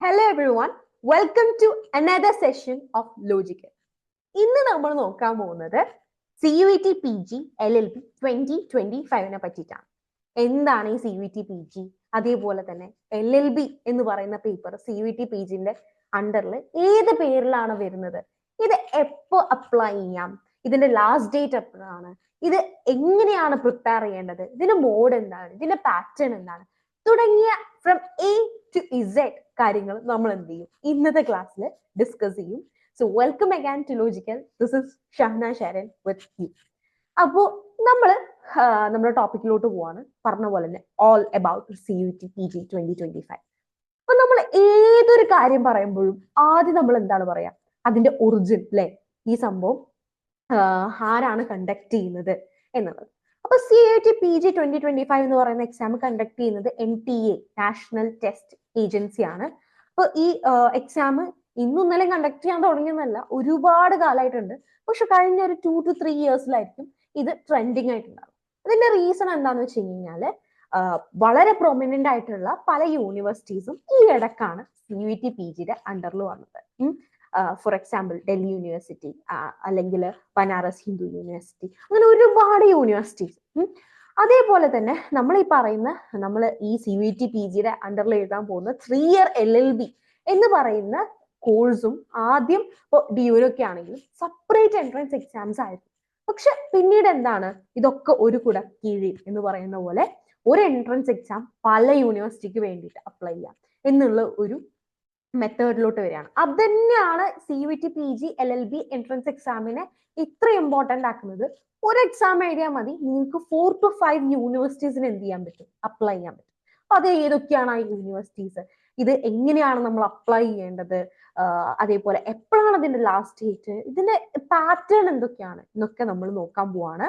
Hello everyone, welcome to another session of Logical. ഇന്ന് നമ്മൾ നോക്കാൻ പോകുന്നത് CUET PG LLB 2025 പറ്റിയിട്ടാണ്. എന്താണ് ഈ CUET PG? അതേപോലെ തന്നെ LLB എന്ന് പറയുന്ന പേപ്പർ CUET PGന്റെ അണ്ടറിൽ ഏത് പേരിലാണ് വരുന്നത്? ഇത് എപ്പോൾ അപ്ലൈ ചെയ്യാം? ഇതിന്റെ ലാസ്റ്റ് ഡേറ്റ് എപ്പോഴാണ്? ഇത് എങ്ങനെയാണ് പ്രിപ്പയർ ചെയ്യേണ്ടത്? ഇതിന്റെ മോഡ് എന്താണ്? ഇതിന്റെ പാറ്റേൺ എന്താണ്? തുടങ്ങിയ ഫ്രം എ ടു ഇസെഡ് കാര്യങ്ങൾ നമ്മൾ എന്ത് ചെയ്യും ഇന്നത്തെ ക്ലാസ്സിൽ ഡിസ്കസ് ചെയ്യും. So welcome again to logical. This is Shahana Sharan with you. അപ്പോൾ നമ്മുടെ ടോപ്പിക്കിലോട്ട് പോവാണ്. പറഞ്ഞ പോലെ തന്നെ ഓൾ അബൌട്ട് CUET PG 2025. അപ്പൊ നമ്മൾ ഏതൊരു കാര്യം പറയുമ്പോഴും ആദ്യം നമ്മൾ എന്താണ് പറയാ, അതിന്റെ ഒറിജിൻ അല്ലെ, ഈ സംഭവം ആരാണ് കണ്ടക്ട് ചെയ്യുന്നത് എന്നുള്ളത്. അപ്പൊ CUET PG 2025 എന്ന് പറയുന്ന എക്സാം കണ്ടക്ട് ചെയ്യുന്നത് NTA നാഷണൽ ടെസ്റ്റ് ഏജൻസി ആണ്. അപ്പൊ ഈ എക്സാം ഇന്നും ഇന്നലെ കണ്ടക്ട് ചെയ്യാൻ തുടങ്ങിയെന്നല്ല, ഒരുപാട് കാലമായിട്ടുണ്ട്. പക്ഷെ കഴിഞ്ഞ ഒരു 2 to 3 ഇയേഴ്സിലായിരിക്കും ഇത് ട്രെൻഡിങ് ആയിട്ടുണ്ടാവും. അതിന്റെ റീസൺ എന്താണെന്ന് വെച്ച് കഴിഞ്ഞാല് വളരെ പ്രൊമിനന്റ് ആയിട്ടുള്ള പല യൂണിവേഴ്സിറ്റീസും ഈ ഇടക്കാണ് CUET PGയുടെ അണ്ടറിൽ വന്നത്. ഫോർ എക്സാമ്പിൾ ഡൽഹി യൂണിവേഴ്സിറ്റി, അല്ലെങ്കിൽ ബനാറസ് ഹിന്ദു യൂണിവേഴ്സിറ്റി, അങ്ങനെ ഒരുപാട് യൂണിവേഴ്സിറ്റീസ്. അതേപോലെ തന്നെ നമ്മൾ ഈ CUET PGയുടെ അണ്ടറിൽ എഴുതാൻ പോകുന്ന 3 year LLB എന്ന് പറയുന്ന കോഴ്സും ആദ്യം DUനൊക്കെ ആണെങ്കിലും സെപ്പറേറ്റ് എൻട്രൻസ് എക്സാംസ് ആയിരുന്നു. പക്ഷെ പിന്നീട് എന്താണ്, ഇതൊക്കെ ഒരു കുട കീഴിൽ എന്ന് പറയുന്ന പോലെ ഒരു എൻട്രൻസ് എക്സാം പല യൂണിവേഴ്സിറ്റിക്ക് വേണ്ടിയിട്ട് അപ്ലൈ ചെയ്യാം എന്നുള്ള ഒരു മെത്തേഡിലോട്ട് വരികയാണ്. അത് തന്നെയാണ് CUET PG LLB എൻട്രൻസ് എക്സാമിനെ ഇത്ര ഇമ്പോർട്ടന്റ് ആക്കുന്നത്. ഒരു എക്സാം എഴുതിയാൽ മതി, നിങ്ങൾക്ക് 4 to 5 യൂണിവേഴ്സിറ്റീസിന് എന്ത് ചെയ്യാൻ പറ്റും, അപ്ലൈ ചെയ്യാൻ പറ്റും. അപ്പൊ അത് ഏതൊക്കെയാണ് ആ യൂണിവേഴ്സിറ്റീസ്, ഇത് എങ്ങനെയാണ് നമ്മൾ അപ്ലൈ ചെയ്യേണ്ടത്, അതേപോലെ എപ്പോഴാണ് അതിന്റെ ലാസ്റ്റ് ഡേറ്റ്, ഇതിന്റെ പാറ്റേൺ എന്തൊക്കെയാണ് എന്നൊക്കെ നമ്മൾ നോക്കാൻ പോവാണ്.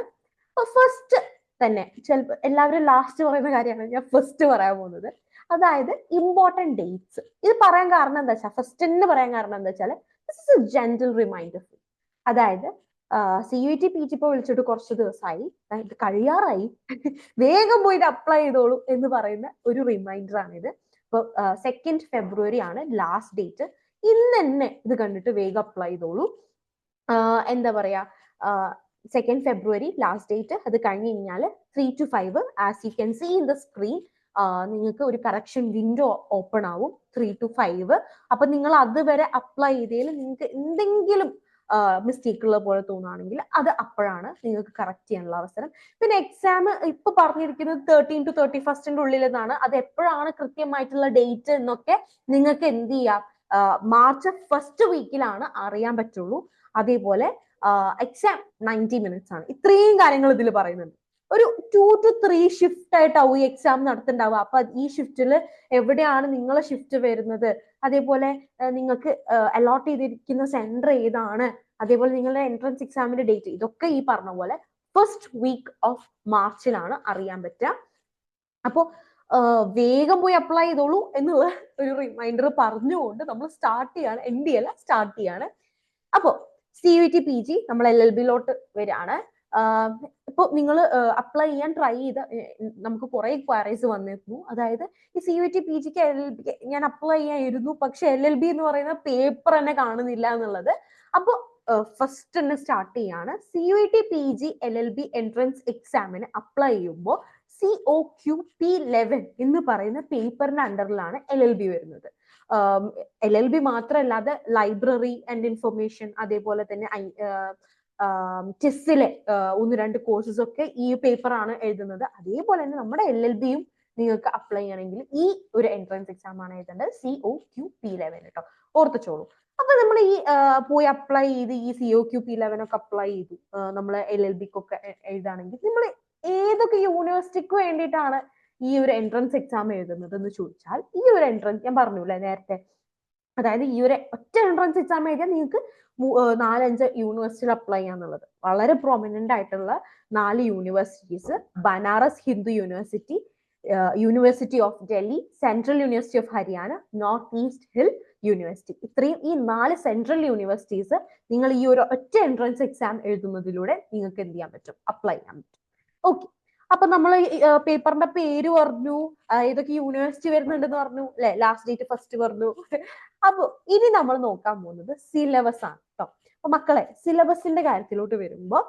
അപ്പൊ ഫസ്റ്റ് തന്നെ ചിലപ്പോൾ എല്ലാവരും ലാസ്റ്റ് പറയുന്ന കാര്യമാണ് ഞാൻ ഫസ്റ്റ് പറയാൻ പോകുന്നത്. അതായത് ഇമ്പോർട്ടന്റ് ഡേറ്റ്സ്. ഇത് പറയാൻ കാരണം എന്താ വെച്ചാൽ, ഫസ്റ്റ് തന്നെ പറയാൻ കാരണം എന്താ വെച്ചാൽ this is a gentle reminder. അതായത് CUET PG ഇപ്പോൾ വിളിച്ചിട്ട് കുറച്ച് ദിവസമായി, ഇത് കഴിയാറായി, വേഗം പോയിട്ട് അപ്ലൈ ചെയ്തോളൂ എന്ന് പറയുന്ന ഒരു റിമൈൻഡർ ആണിത്. ഇപ്പൊ 2 February ആണ് ലാസ്റ്റ് ഡേറ്റ്. ഇന്ന് തന്നെ ഇത് കണ്ടിട്ട് വേഗം അപ്ലൈ ചെയ്തോളൂ. എന്താ പറയാ, 2 February ലാസ്റ്റ് ഡേറ്റ്. അത് കഴിഞ്ഞ് കഴിഞ്ഞാൽ 3 to 5 as you can see in the screen നിങ്ങൾക്ക് ഒരു കറക്ഷൻ വിൻഡോ ഓപ്പൺ ആവും 3 to 5. അപ്പൊ നിങ്ങൾ അതുവരെ അപ്ലൈ ചെയ്തതിൽ നിങ്ങൾക്ക് എന്തെങ്കിലും മിസ്റ്റേക്ക് ഉള്ള പോലെ തോന്നുകയാണെങ്കിൽ അത് അപ്പോഴാണ് നിങ്ങൾക്ക് കറക്റ്റ് ചെയ്യാനുള്ള അവസരം. പിന്നെ എക്സാം ഇപ്പൊ പറഞ്ഞിരിക്കുന്നത് 13 to 31 ഉള്ളിൽ എന്നാണ്. അത് എപ്പോഴാണ് കൃത്യമായിട്ടുള്ള ഡേറ്റ് എന്നൊക്കെ നിങ്ങൾക്ക് എന്ത് ചെയ്യാം, മാർച്ച് 1st വീക്കിലാണ് അറിയാൻ പറ്റുള്ളൂ. അതേപോലെ എക്സാം 90 minutes ആണ്. ഇത്രയും കാര്യങ്ങൾ ഇതിൽ പറയുന്നുണ്ട്. ഒരു 2 to 3 ഷിഫ്റ്റ് ആയിട്ടാവും ഈ എക്സാം നടത്തുന്നുണ്ടാവുക. അപ്പൊ ഈ ഷിഫ്റ്റിൽ എവിടെയാണ് നിങ്ങളെ ഷിഫ്റ്റ് വരുന്നത്, അതേപോലെ നിങ്ങൾക്ക് അലോട്ട് ചെയ്തിരിക്കുന്ന സെന്റർ ഏതാണ്, അതേപോലെ നിങ്ങളുടെ എൻട്രൻസ് എക്സാമിന്റെ ഡേറ്റ്, ഇതൊക്കെ ഈ പറഞ്ഞ പോലെ 1st week of മാർച്ചിലാണ് അറിയാൻ പറ്റുക. അപ്പോ വേഗം പോയി അപ്ലൈ ചെയ്തോളൂ എന്നുള്ള ഒരു റിമൈൻഡർ പറഞ്ഞുകൊണ്ട് നമ്മൾ സ്റ്റാർട്ട് ചെയ്യാണ്. അപ്പോ CUET PG നമ്മൾ LLBയിലോട്ട് വരികയാണ്. ഇപ്പൊ നിങ്ങൾ അപ്ലൈ ചെയ്യാൻ ട്രൈ ചെയ്ത നമുക്ക് കുറെ ക്വയറീസ് വന്നിരുന്നു. അതായത് ഈ CUET PGക്ക് LLB ഞാൻ അപ്ലൈ ചെയ്യായിരുന്നു, പക്ഷെ LLB എന്ന് പറയുന്ന പേപ്പർ തന്നെ കാണുന്നില്ല എന്നുള്ളത്. അപ്പൊ ഫസ്റ്റ് തന്നെ സ്റ്റാർട്ട് ചെയ്യാണ്. CUET PG LLB എൻട്രൻസ് എക്സാമിന് അപ്ലൈ ചെയ്യുമ്പോൾ COQP11 എന്ന് പറയുന്ന പേപ്പറിന്റെ അണ്ടറിലാണ് LLB വരുന്നത്. LLB മാത്രമല്ലാതെ ലൈബ്രറി ആൻഡ് ഇൻഫർമേഷൻ, അതേപോലെ തന്നെ ചെസ്സിലെ 1-2 കോഴ്സസ് ഒക്കെ ഈ പേപ്പറാണ് എഴുതുന്നത്. അതേപോലെ തന്നെ നമ്മുടെ LLBയും നിങ്ങൾക്ക് അപ്ലൈ ചെയ്യണമെങ്കിൽ ഈ ഒരു എൻട്രൻസ് എക്സാം ആണ് എഴുതേണ്ടത്, COQP11 കേട്ടോ, ഓർത്തിച്ചോളൂ. അപ്പൊ നമ്മൾ ഈ പോയി അപ്ലൈ ചെയ്ത് ഈ COQP11 ഒക്കെ അപ്ലൈ ചെയ്തു നമ്മൾ LLBക്കൊക്കെ എഴുതാണെങ്കിൽ നമ്മൾ ഏതൊക്കെ യൂണിവേഴ്സിറ്റിക്ക് വേണ്ടിയിട്ടാണ് ഈ ഒരു എൻട്രൻസ് എക്സാം എഴുതുന്നത് എന്ന് ചോദിച്ചാൽ, ഈ ഒരു എൻട്രൻസ് ഞാൻ പറഞ്ഞില്ലേ നേരത്തെ, അതായത് ഈ ഒരു ഒറ്റ എൻട്രൻസ് എക്സാം എഴുതിയാൽ നിങ്ങൾക്ക് 4-5 യൂണിവേഴ്സിറ്റിയിൽ അപ്ലൈ ചെയ്യാന്നുള്ളത്. വളരെ പ്രൊമിനന്റ് ആയിട്ടുള്ള 4 universities: Banaras Hindu university, university of Delhi, central university of Haryana, north east hill university. ഇത്രയും ഈ 4 സെൻട്രൽ യൂണിവേഴ്സിറ്റീസ് നിങ്ങൾ ഈ ഒരു ഒറ്റ എൻട്രൻസ് എക്സാം എഴുതുന്നതിലൂടെ നിങ്ങൾക്ക് എന്ത് ചെയ്യാൻ പറ്റും, അപ്ലൈ ചെയ്യാൻ പറ്റും. ഓക്കെ, അപ്പൊ നമ്മൾ പേപ്പറിന്റെ പേര് പറഞ്ഞു, ഏതൊക്കെ യൂണിവേഴ്സിറ്റി വരുന്നുണ്ടെന്ന് പറഞ്ഞു അല്ലെ, ലാസ്റ്റ് ഡേറ്റ് ഫസ്റ്റ് പറഞ്ഞു. അപ്പൊ ഇനി നമ്മൾ നോക്കാൻ പോകുന്നത് സിലബസ് ആണ് കേട്ടോ. അപ്പൊ മക്കളെ, സിലബസിന്റെ കാര്യത്തിലോട്ട് വരുമ്പോ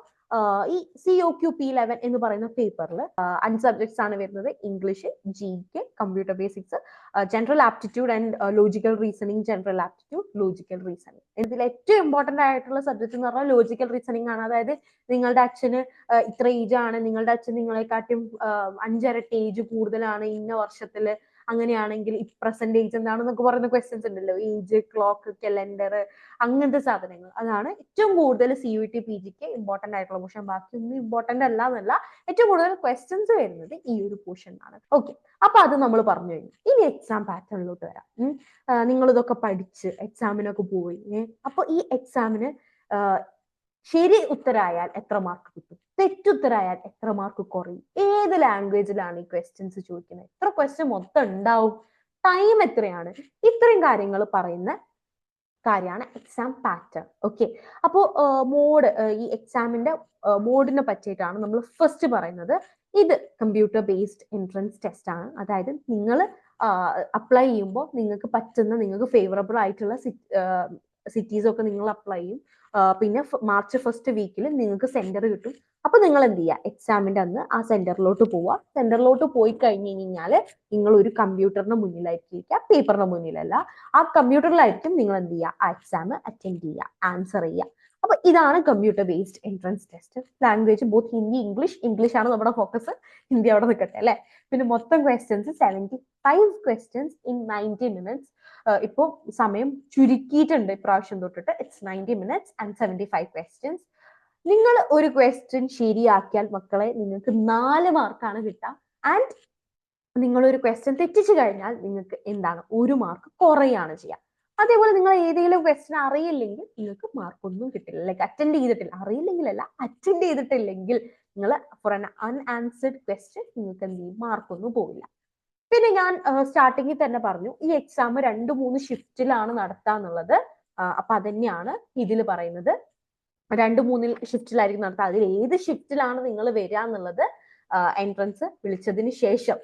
ഈ COQP11 എന്ന് പറയുന്ന പേപ്പറിൽ 5 സബ്ജക്ട്സ് ആണ് വരുന്നത്. English, GK, computer basics, general aptitude and logical reasoning, general aptitude, logical reasoning. ഇതിൽ ഏറ്റവും ഇമ്പോർട്ടന്റ് ആയിട്ടുള്ള സബ്ജക്ട് എന്ന് പറഞ്ഞാൽ ലോജിക്കൽ റീസണിങ് ആണ്. അതായത് നിങ്ങളുടെ അച്ഛന് ഇത്ര ഏജ് ആണ്, നിങ്ങളുടെ അച്ഛൻ നിങ്ങളെക്കാട്ടും 5 ഏജ് കൂടുതലാണ് ഇന്ന വർഷത്തില്, അങ്ങനെയാണെങ്കിൽ പ്രസന്റ് ഏജ് എന്താണെന്നൊക്കെ പറയുന്ന ക്വസ്റ്റ്യൻസ് ഉണ്ടല്ലോ, ഏജ്, ക്ലോക്ക്, കലണ്ടർ, അങ്ങനത്തെ സാധനങ്ങൾ. അതാണ് ഏറ്റവും കൂടുതൽ CUET PGക്ക് ഇമ്പോർട്ടന്റ് ആയിട്ടുള്ള പോർഷൻ. ബാക്കി ഒന്നും ഇമ്പോർട്ടന്റ് അല്ല എന്നല്ല, ഏറ്റവും കൂടുതൽ ക്വസ്റ്റ്യൻസ് വരുന്നത് ഈ ഒരു പോർഷൻ ആണ്. ഓക്കെ, അപ്പൊ അത് നമ്മൾ പറഞ്ഞു കഴിഞ്ഞു. ഇനി എക്സാം പാറ്റേണിലോട്ട് വരാം. നിങ്ങൾ ഇതൊക്കെ പഠിച്ച് എക്സാമിനൊക്കെ പോയി, അപ്പൊ ഈ എക്സാമിന് ശരി ഉത്തരായാൽ എത്ര മാർക്ക് കിട്ടും, തെറ്റുത്തരായാൽ എത്ര മാർക്ക് കുറയും, ഏത് ലാംഗ്വേജിലാണ് ഈ ക്വസ്റ്റ്യൻസ് ചോദിക്കുന്നത്, എത്ര ക്വസ്റ്റ്യൻ മൊത്തം ഉണ്ടാവും, ടൈം എത്രയാണ്, ഇത്രയും കാര്യങ്ങൾ പറയുന്ന കാര്യമാണ് എക്സാം പാറ്റേൺ. ഓക്കെ, അപ്പോ മോഡ്, ഈ എക്സാമിന്റെ മോഡിനെ പറ്റിയിട്ടാണ് നമ്മൾ ഫസ്റ്റ് പറയുന്നത്. ഇത് കമ്പ്യൂട്ടർ ബേസ്ഡ് എൻട്രൻസ് ടെസ്റ്റ് ആണ്. അതായത് നിങ്ങൾ അപ്ലൈ ചെയ്യുമ്പോൾ നിങ്ങൾക്ക് പറ്റുന്ന, നിങ്ങൾക്ക് ഫേവറബിൾ ആയിട്ടുള്ള സിറ്റീസ് ഒക്കെ നിങ്ങൾ അപ്ലൈ ചെയ്യും. പിന്നെ മാർച്ച് ഫസ്റ്റ് വീക്കിൽ നിങ്ങൾക്ക് സെന്റർ കിട്ടും. അപ്പൊ നിങ്ങൾ എന്ത് ചെയ്യുക, എക്സാമിന്റെ അന്ന് ആ സെന്ററിലോട്ട് പോവുക. സെന്ററിലോട്ട് പോയി കഴിഞ്ഞ് കഴിഞ്ഞാൽ നിങ്ങൾ ഒരു കമ്പ്യൂട്ടറിന്റെ മുന്നിലായിരിക്കും ഇരിക്കുക, പേപ്പറിന്റെ മുന്നിലല്ല. ആ കമ്പ്യൂട്ടറിലായിരിക്കും നിങ്ങൾ എന്ത് ചെയ്യുക, ആ എക്സാം അറ്റൻഡ് ചെയ്യുക, ആൻസർ ചെയ്യുക. അപ്പൊ ഇതാണ് computer based entrance test. Language both Hindi, English ആണ് നമ്മുടെ ഫോക്കസ്. ഹിന്ദി അവിടെ നിൽക്കട്ടെ അല്ലെ. പിന്നെ മൊത്തം ക്വസ്റ്റ്യൻസ് 75 ക്വസ്റ്റ്യൻസ് ഇൻ 90 മിനിറ്റ്സ്. ഇപ്പൊ സമയം ചുരുക്കിയിട്ടുണ്ട് ഇപ്രാവശ്യം തൊട്ടിട്ട്. It's 90 minutes and 75 questions. നിങ്ങൾ ഒരു ക്വസ്റ്റ്യൻ ശരിയാക്കിയാൽ മക്കളെ നിങ്ങൾക്ക് 4 മാർക്കാണ് കിട്ടുക. ആൻഡ് നിങ്ങൾ ഒരു ക്വസ്റ്റ്യൻ തെറ്റിച്ചു കഴിഞ്ഞാൽ നിങ്ങൾക്ക് എന്താണ്, 1 മാർക്ക് കുറയാണ് ചെയ്യുക. അതേപോലെ നിങ്ങൾ ഏതെങ്കിലും ക്വസ്റ്റ്യൻ അറിയില്ലെങ്കിൽ നിങ്ങൾക്ക് മാർക്കൊന്നും കിട്ടില്ല, ലൈക്ക് അറ്റൻഡ് ചെയ്തിട്ടില്ല, അറിയില്ലെങ്കിലല്ല, അറ്റൻഡ് ചെയ്തിട്ടില്ലെങ്കിൽ നിങ്ങൾ ഫോർ ആൻ അൺആൻസേർഡ് ക്വസ്റ്റ്യൻ നിങ്ങൾക്ക് എന്ത് ചെയ്യും, മാർക്കൊന്നും പോകില്ല. പിന്നെ ഞാൻ സ്റ്റാർട്ടിങ്ങിൽ തന്നെ പറഞ്ഞു, ഈ എക്സാം 2-3 ഷിഫ്റ്റിലാണ് നടത്താന്നുള്ളത്. അപ്പൊ അതന്നെയാണ് ഇതിൽ പറയുന്നത്. 2-3 ഷിഫ്റ്റിലായിരിക്കും നടത്തുക. അതിൽ ഏത് ഷിഫ്റ്റിലാണ് നിങ്ങൾ വരിക എന്നുള്ളത് എൻട്രൻസ് വിളിച്ചതിന് ശേഷം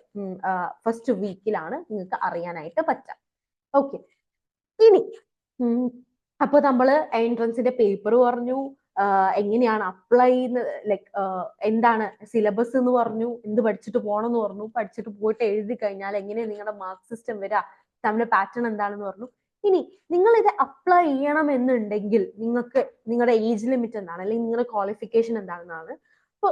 ഫസ്റ്റ് വീക്കിലാണ് നിങ്ങൾക്ക് അറിയാനായിട്ട് പറ്റുക. ഓക്കെ, ഇനി അപ്പൊ നമ്മള് എൻട്രൻസിന്റെ പേപ്പർ പറഞ്ഞു, എങ്ങനെയാണ് അപ്ലൈ ചെയ്യുന്നത്, ലൈക്ക് എന്താണ് സിലബസ് എന്ന് പറഞ്ഞു, എന്ത് പഠിച്ചിട്ട് പോകണം എന്ന് പറഞ്ഞു, പഠിച്ചിട്ട് പോയിട്ട് എഴുതി കഴിഞ്ഞാൽ എങ്ങനെയാണ് നിങ്ങളുടെ മാർക്ക് സിസ്റ്റം വരിക, നമ്മുടെ പാറ്റേൺ എന്താണെന്ന് പറഞ്ഞു. ഇനി നിങ്ങൾ ഇത് അപ്ലൈ ചെയ്യണമെന്നുണ്ടെങ്കിൽ നിങ്ങൾക്ക് നിങ്ങളുടെ ഏജ് ലിമിറ്റ് എന്താണ്, അല്ലെങ്കിൽ നിങ്ങളുടെ ക്വാളിഫിക്കേഷൻ എന്താണെന്നാണ്. അപ്പൊ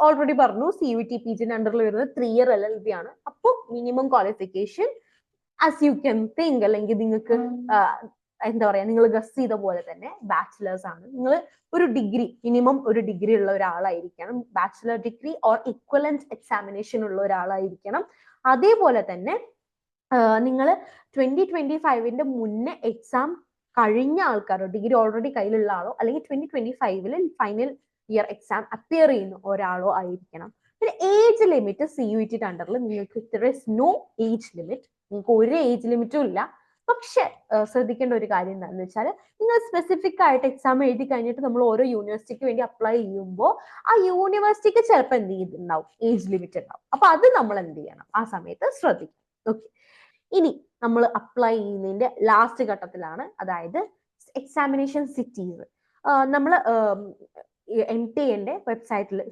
ഓൾറെഡി പറഞ്ഞു, CUET PGന്റെ അണ്ടറിൽ വരുന്നത് 3 year LLB ആണ്. അപ്പോൾ minimum qualification as you can think, അല്ലെങ്കിൽ നിങ്ങൾക്ക് എന്താ പറയാ, നിങ്ങൾ ഗസ് ചെയ്ത പോലെ തന്നെ ബാച്ചിലേഴ്സ് ആണ്. നിങ്ങൾ ഒരു ഡിഗ്രി, മിനിമം ഒരു ഡിഗ്രി ഉള്ള ഒരാളായിരിക്കണം, bachelor degree or equivalent examination ഉള്ള ഒരാളായിരിക്കണം. അതേപോലെ തന്നെ നിങ്ങൾ 2025 മുന്നേ എക്സാം കഴിഞ്ഞ ആൾക്കാരോ, ഡിഗ്രി ഓൾറെഡി കയ്യിലുള്ള ആളോ, അല്ലെങ്കിൽ 2025 ഫൈനൽ ഇയർ എക്സാം അപ്പിയർ ചെയ്യുന്ന ഒരാളോ ആയിരിക്കണം. പിന്നെ ഏജ് ലിമിറ്റ് CUET അണ്ടറിൽ നിങ്ങൾക്ക് there is no age limit, നിങ്ങൾക്ക് ഒരു ഏജ് ലിമിറ്റും ഇല്ല. പക്ഷെ ശ്രദ്ധിക്കേണ്ട ഒരു കാര്യം എന്താണെന്ന് വെച്ചാൽ, നിങ്ങൾ സ്പെസിഫിക് ആയിട്ട് എക്സാം എഴുതി കഴിഞ്ഞിട്ട് നമ്മൾ ഓരോ യൂണിവേഴ്സിറ്റിക്ക് വേണ്ടി അപ്ലൈ ചെയ്യുമ്പോൾ ആ യൂണിവേഴ്സിറ്റിക്ക് ചിലപ്പോൾ എന്ത് ചെയ്തിട്ടുണ്ടാവും, ഏജ് ലിമിറ്റ് ഉണ്ടാവും. അപ്പൊ അത് നമ്മൾ എന്ത് ചെയ്യണം, ആ സമയത്ത് ശ്രദ്ധിക്കണം. ഓക്കെ, ഇനി നമ്മൾ അപ്ലൈ ചെയ്യുന്നതിന്റെ ലാസ്റ്റ് ഘട്ടത്തിലാണ്, അതായത് എക്സാമിനേഷൻ സിറ്റീസ്. നമ്മൾ MTAന്റെ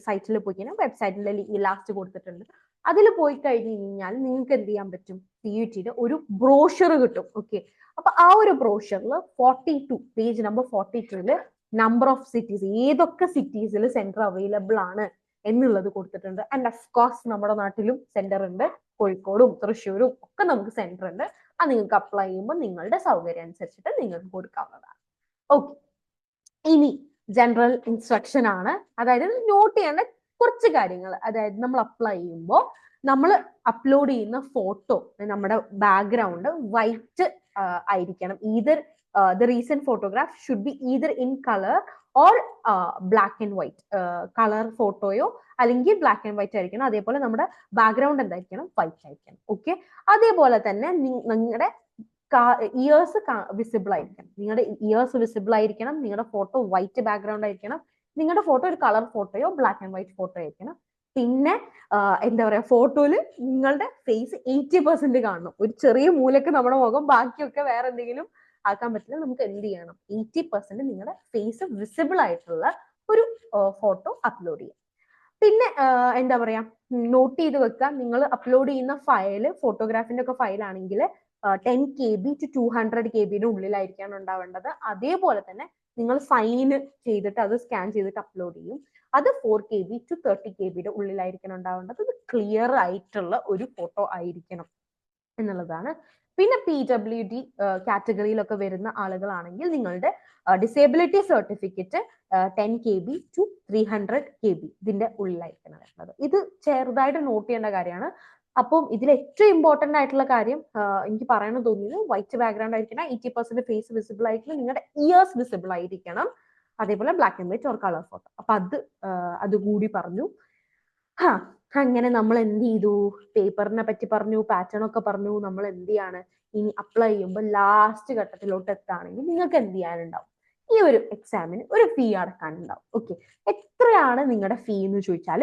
സൈറ്റിൽ പോയി കഴിഞ്ഞാൽ വെബ്സൈറ്റിലെ ലിങ്ക് ലാസ്റ്റ് കൊടുത്തിട്ടുണ്ട്. അതിൽ പോയി കഴിഞ്ഞ് കഴിഞ്ഞാൽ നിങ്ങൾക്ക് എന്ത് ചെയ്യാൻ പറ്റും, CUETയുടെ ഒരു ബ്രോഷർ കിട്ടും. ഓക്കെ, അപ്പൊ ആ ഒരു ബ്രോഷറിൽ 42 page number 42 number of cities, ഏതൊക്കെ സിറ്റീസിൽ സെന്റർ അവൈലബിൾ ആണ് എന്നുള്ളത് കൊടുത്തിട്ടുണ്ട്. ആൻഡ് ഓഫ് കോഴ്സ് നമ്മുടെ നാട്ടിലും സെന്റർ ഉണ്ട്, കോഴിക്കോടും തൃശ്ശൂരും ഒക്കെ നമുക്ക് സെന്റർ ഉണ്ട്. അത് നിങ്ങൾക്ക് അപ്ലൈ ചെയ്യുമ്പോൾ നിങ്ങളുടെ സൗകര്യം അനുസരിച്ചിട്ട് നിങ്ങൾക്ക് കൊടുക്കാവുന്നതാണ്. ഓക്കെ, ഇനി ജനറൽ ഇൻസ്ട്രക്ഷൻ ആണ്. അതായത് നോട്ട് ചെയ്യേണ്ട കുറച്ച് കാര്യങ്ങൾ. അതായത് നമ്മൾ അപ്ലൈ ചെയ്യുമ്പോൾ നമ്മൾ അപ്ലോഡ് ചെയ്യുന്ന ഫോട്ടോ, നമ്മുടെ ബാക്ക്ഗ്രൗണ്ട് വൈറ്റ് ആയിരിക്കണം. Either the recent photograph should be either in colour or black and white. Colour ഫോട്ടോയോ അല്ലെങ്കിൽ ബ്ലാക്ക് ആൻഡ് വൈറ്റ് ആയിരിക്കണം. അതേപോലെ നമ്മുടെ ബാക്ക്ഗ്രൗണ്ട് എന്തായിരിക്കണം, വൈറ്റ് ആയിരിക്കണം. ഓക്കെ, അതേപോലെ തന്നെ നിങ്ങളുടെ ഇയേഴ്സ് വിസിബിൾ ആയിരിക്കണം. നിങ്ങളുടെ ഇയേഴ്സ് വിസിബിൾ ആയിരിക്കണം. നിങ്ങളുടെ ഫോട്ടോ വൈറ്റ് ബാക്ക്ഗ്രൗണ്ട് ആയിരിക്കണം. നിങ്ങളുടെ ഫോട്ടോ ഒരു കളർ ഫോട്ടോയോ ബ്ലാക്ക് ആൻഡ് വൈറ്റ് ഫോട്ടോ ആയിരിക്കണം. പിന്നെ എന്താ പറയാ, ഫോട്ടോയില് നിങ്ങളുടെ ഫേസ് 80% കാണണം. ഒരു ചെറിയ മൂലക്ക് നമ്മുടെ മുഖം, ബാക്കിയൊക്കെ വേറെ എന്തെങ്കിലും ആക്കാൻ പറ്റില്ല. നമുക്ക് എന്ത് ചെയ്യണം, 80% നിങ്ങളുടെ ഫേസ് വിസിബിൾ ആയിട്ടുള്ള ഒരു ഫോട്ടോ അപ്ലോഡ് ചെയ്യാം. പിന്നെ എന്താ പറയാ, നോട്ട് ചെയ്ത് വെക്കുക, നിങ്ങൾ അപ്ലോഡ് ചെയ്യുന്ന ഫയല് ഫോട്ടോഗ്രാഫിന്റെ ഒക്കെ ഫയൽ ആണെങ്കിൽ 10 KB to 200 KB ഉള്ളിലായിരിക്കാണ് ഉണ്ടാവേണ്ടത്. അതേപോലെ തന്നെ നിങ്ങൾ സൈൻ ചെയ്തിട്ട് അത് സ്കാൻ ചെയ്തിട്ട് അപ്ലോഡ് ചെയ്യും. അത് 4 KB to 30 KB ഉള്ളിലായിരിക്കണം ഉണ്ടാവേണ്ടത്. അത് ക്ലിയർ ആയിട്ടുള്ള ഒരു ഫോട്ടോ ആയിരിക്കണം എന്നുള്ളതാണ്. പിന്നെ PWD കാറ്റഗറിയിലൊക്കെ വരുന്ന ആളുകളാണെങ്കിൽ നിങ്ങളുടെ disability certificate 10 KB to 300 KB ഇതിന്റെ ഉള്ളിലായിരിക്കണം വരുന്നത്. ഇത് ചെറുതായിട്ട് നോട്ട് ചെയ്യേണ്ട കാര്യമാണ്. അപ്പം ഇതിൽ ഏറ്റവും ഇമ്പോർട്ടന്റ് ആയിട്ടുള്ള കാര്യം എനിക്ക് പറയണം തോന്നിയത്, വൈറ്റ് ബാക്ക്ഗ്രൗണ്ട് ആയിരിക്കണം, 80% ഫേസ് വിസിബിൾ ആയിരിക്കണം, നിങ്ങളുടെ ഇയേഴ്സ് വിസിബിൾ ആയിരിക്കണം, അതേപോലെ black and white or colour photo. അപ്പൊ അതുകൂടി പറഞ്ഞു. അങ്ങനെ നമ്മൾ എന്ത് ചെയ്തു, പേപ്പറിനെ പറ്റി പറഞ്ഞു, പാറ്റേൺ ഒക്കെ പറഞ്ഞു. നമ്മൾ എന്ത് ചെയ്യാണ്, ഇനി അപ്ലൈ ചെയ്യുമ്പോൾ ലാസ്റ്റ് ഘട്ടത്തിലോട്ട് എത്താണെങ്കിൽ നിങ്ങൾക്ക് എന്ത് ചെയ്യാനുണ്ടാവും, ഈ ഒരു എക്സാമിന് ഒരു ഫീ അടക്കാനുണ്ടാവും. ഓക്കെ, എത്രയാണ് നിങ്ങളുടെ ഫീ എന്ന് ചോദിച്ചാൽ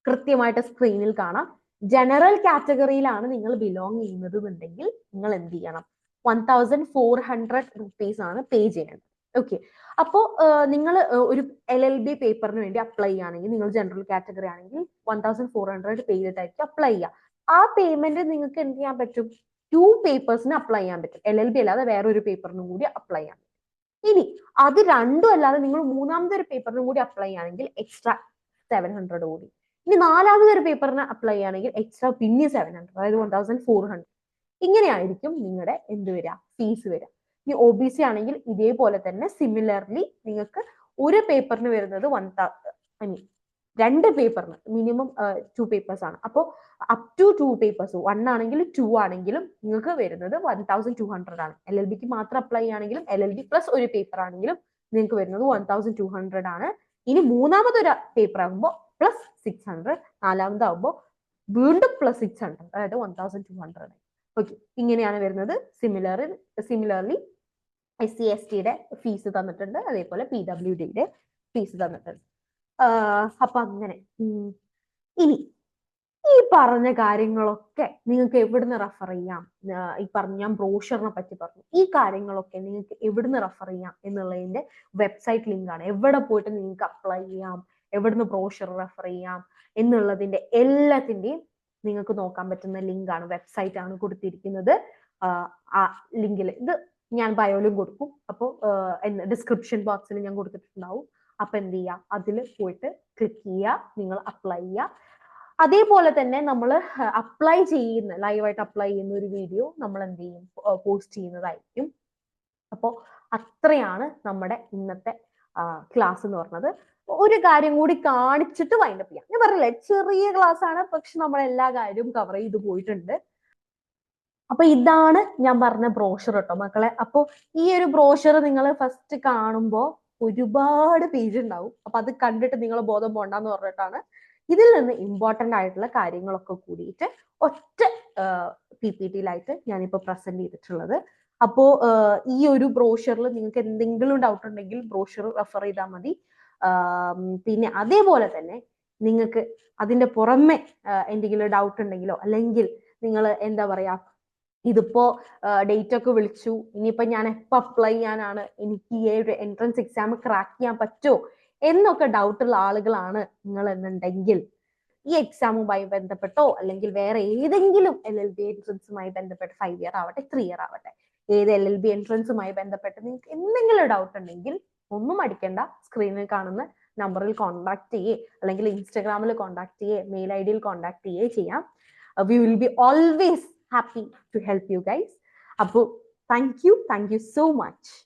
കൃത്യമായിട്ട് സ്ക്രീനിൽ കാണാം. ജനറൽ കാറ്റഗറിയിലാണ് നിങ്ങൾ ബിലോങ് ചെയ്യുന്നത് എന്നുണ്ടെങ്കിൽ നിങ്ങൾ എന്ത് ചെയ്യണം, 1400 rupees ആണ് പേ ചെയ്യേണ്ടത്. ഓക്കെ, അപ്പോൾ നിങ്ങൾ ഒരു LLB പേപ്പറിന് വേണ്ടി അപ്ലൈ ചെയ്യുകയാണെങ്കിൽ, നിങ്ങൾ ജനറൽ കാറ്റഗറി ആണെങ്കിൽ 1400 പേ ചെയ്തിട്ടായിരിക്കും അപ്ലൈ ചെയ്യുക. ആ പേയ്മെന്റ് നിങ്ങൾക്ക് എന്ത് ചെയ്യാൻ പറ്റും, 2 പേപ്പേഴ്സിന് അപ്ലൈ ചെയ്യാൻ പറ്റും. LLB അല്ലാതെ വേറൊരു പേപ്പറിനും കൂടി അപ്ലൈ ചെയ്യാൻ പറ്റും. ഇനി അത് രണ്ടും അല്ലാതെ നിങ്ങൾ മൂന്നാമത്തെ ഒരു പേപ്പറിനും കൂടി അപ്ലൈ ചെയ്യുകയാണെങ്കിൽ എക്സ്ട്രാ 700 കൂടി. ഇനി നാലാമത്തെ ഒരു പേപ്പറിന് അപ്ലൈ ചെയ്യുകയാണെങ്കിൽ എക്സ്ട്രാ പിന്നെ 700, അതായത് 1400. ഇങ്ങനെയായിരിക്കും നിങ്ങളുടെ എന്ത് വരിക, ഫീസ് വരിക. ഇനി OBC ആണെങ്കിൽ ഇതേപോലെ തന്നെ സിമിലർലി നിങ്ങൾക്ക് ഒരു പേപ്പറിന് വരുന്നത് 2 പേപ്പറിന് മിനിമം 2 പേപ്പേഴ്സ് ആണ്. അപ്പോൾ അപ് ടു 2 പേപ്പേഴ്സ്, 1 ആണെങ്കിലും 2 ആണെങ്കിലും നിങ്ങൾക്ക് വരുന്നത് 1200 ആണ്. LLBക്ക് മാത്രം അപ്ലൈ ചെയ്യുകയാണെങ്കിലും LLB പ്ലസ് ഒരു പേപ്പർ ആണെങ്കിലും നിങ്ങൾക്ക് വരുന്നത് 1200 ആണ്. ഇനി മൂന്നാമതൊരു പേപ്പർ ആകുമ്പോൾ പ്ലസ് 600, നാലാമതാകുമ്പോൾ വീണ്ടും പ്ലസ് 600, അതായത് 1200. ഓക്കെ, ഇങ്ങനെയാണ് വരുന്നത്. സിമിലർലി SC/STയുടെ ഫീസ് തന്നിട്ടുണ്ട്, അതേപോലെ PWDയുടെ ഫീസ് തന്നിട്ടുണ്ട്. അപ്പൊ അങ്ങനെ ഇനി ഈ പറഞ്ഞ കാര്യങ്ങളൊക്കെ നിങ്ങൾക്ക് എവിടുന്ന് റെഫർ ചെയ്യാം, ഈ പറഞ്ഞ ഞാൻ ബ്രോഷറിനെ പറ്റി പറഞ്ഞു, ഈ കാര്യങ്ങളൊക്കെ നിങ്ങൾക്ക് എവിടുന്ന് റെഫർ ചെയ്യാം എന്നുള്ളതിന്റെ വെബ്സൈറ്റ് ലിങ്ക് ആണ്. എവിടെ പോയിട്ട് നിങ്ങൾക്ക് അപ്ലൈ ചെയ്യാം, എവിടുന്ന് ബ്രോഷർ റെഫർ ചെയ്യാം എന്നുള്ളതിന്റെ എല്ലാത്തിന്റെയും നിങ്ങൾക്ക് നോക്കാൻ പറ്റുന്ന ലിങ്ക് ആണ്, വെബ്സൈറ്റ് ആണ് കൊടുത്തിരിക്കുന്നത്. ആ ലിങ്കിൽ ഇത് ഞാൻ ബയോയിലും കൊടുക്കും, അപ്പോൾ ഡിസ്ക്രിപ്ഷൻ ബോക്സിൽ ഞാൻ കൊടുത്തിട്ടുണ്ടാവും. അപ്പൊ എന്ത് ചെയ്യുക, അതിൽ പോയിട്ട് ക്ലിക്ക് ചെയ്യുക, നിങ്ങൾ അപ്ലൈ ചെയ്യുക. അതേപോലെ തന്നെ നമ്മൾ അപ്ലൈ ചെയ്യുന്ന, ലൈവായിട്ട് അപ്ലൈ ചെയ്യുന്ന ഒരു വീഡിയോ നമ്മൾ എന്ത് ചെയ്യും, പോസ്റ്റ് ചെയ്യുന്നതായിരിക്കും. അപ്പോൾ അത്രയാണ് നമ്മുടെ ഇന്നത്തെ ക്ലാസ് എന്ന് പറഞ്ഞത്. ഒരു കാര്യം കൂടി കാണിച്ചിട്ട് വൈൻഡപ്പ് ചെയ്യാം. ഞാൻ പറഞ്ഞില്ലേ ചെറിയ ക്ലാസ് ആണ്, പക്ഷെ നമ്മൾ എല്ലാ കാര്യവും കവർ ചെയ്ത് പോയിട്ടുണ്ട്. അപ്പൊ ഇതാണ് ഞാൻ പറഞ്ഞ ബ്രോഷർ കേട്ടോ മക്കളെ. അപ്പൊ ഈ ഒരു ബ്രോഷർ നിങ്ങൾ ഫസ്റ്റ് കാണുമ്പോൾ ഒരുപാട് പേജ് ഉണ്ടാവും. അപ്പൊ അത് കണ്ടിട്ട് നിങ്ങൾ ബോധം പോണ്ടെന്ന് പറഞ്ഞിട്ടാണ് ഇതിൽ നിന്ന് ഇമ്പോർട്ടന്റ് ആയിട്ടുള്ള കാര്യങ്ങളൊക്കെ കൂടിയിട്ട് ഒറ്റ PPTയിലായിട്ട് ഞാനിപ്പോ പ്രസന്റ് ചെയ്തിട്ടുള്ളത്. അപ്പോ ഈ ഒരു ബ്രോഷറിൽ നിങ്ങൾക്ക് എന്തെങ്കിലും ഡൗട്ട് ഉണ്ടെങ്കിൽ ബ്രോഷർ റെഫർ ചെയ്താൽ മതി. പിന്നെ അതേപോലെ തന്നെ നിങ്ങൾക്ക് അതിന്റെ പുറമെ എന്തെങ്കിലും ഡൗട്ട് ഉണ്ടെങ്കിലോ, അല്ലെങ്കിൽ നിങ്ങൾ എന്താ പറയാ, ഇതിപ്പോ ഡേറ്റ് ഒക്കെ വിളിച്ചു, ഇനിയിപ്പോ ഞാൻ എപ്പോൾ അപ്ലൈ ചെയ്യാനാണ്, എനിക്ക് ഈ ഒരു എൻട്രൻസ് എക്സാം ക്രാക്ക് ചെയ്യാൻ പറ്റുമോ എന്നൊക്കെ ഡൗട്ടുള്ള ആളുകളാണ് നിങ്ങൾ എന്നുണ്ടെങ്കിൽ, ഈ എക്സാമുമായി ബന്ധപ്പെട്ടോ അല്ലെങ്കിൽ വേറെ ഏതെങ്കിലും LLB എൻട്രൻസുമായി ബന്ധപ്പെട്ട് 5 ഇയർ ആവട്ടെ 3 ഇയർ ആവട്ടെ, ഏത് LLB എൻട്രൻസുമായി ബന്ധപ്പെട്ട് നിങ്ങൾക്ക് എന്തെങ്കിലും ഡൗട്ട് ഉണ്ടെങ്കിൽ ഒന്നും അടിക്കണ്ട, സ്ക്രീനിൽ കാണുന്ന നമ്പറിൽ കോൺടാക്ട് ചെയ്യേ, അല്ലെങ്കിൽ ഇൻസ്റ്റാഗ്രാമിൽ കോൺടാക്ട് ചെയ്യേ, മെയിൽ ID കോൺടാക്ട് ചെയ്യേ ചെയ്യാം. We will be always happy to help you guys. Appo, thank you so much.